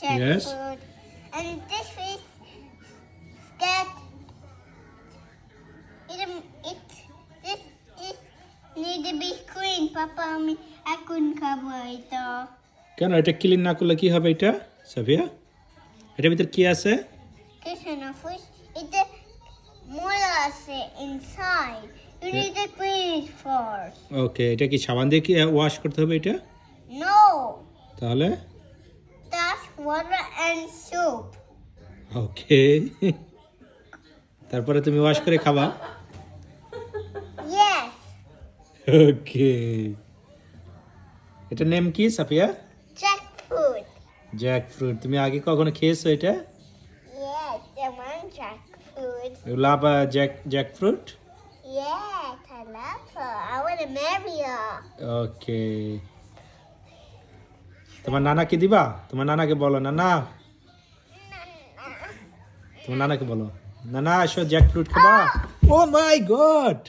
jackfruit. And this is that this is need to be clean. Papa, I couldn't cover it all. কেন এটা clean না করলে কি হবে এটা সাফিয়া এটার ভিতর কি আছে Krishna fish. It's a molasses inside. You need to clean it first. ওকে এটা কি সাবান দিয়ে কি ওয়াশ করতে হবে এটা No. তাহলে That's water and soup. ওকে তারপরে তুমি ওয়াশ করে খাবা Yes. ওকে এটা নেম কি সাফিয়া Jackfruit. জ্যাকফ্রুট তুমি আগে কখনো খেয়েছো এটা Yes, I want jackfruit. You love jackfruit Yes, I love her. I want to marry her. Okay তোমার নানাকে দিবা তোমার নানাকে বলো নানা তোমার নানাকে বলো নানা আসো জ্যাকফ্রুট খাবা ও মাই গড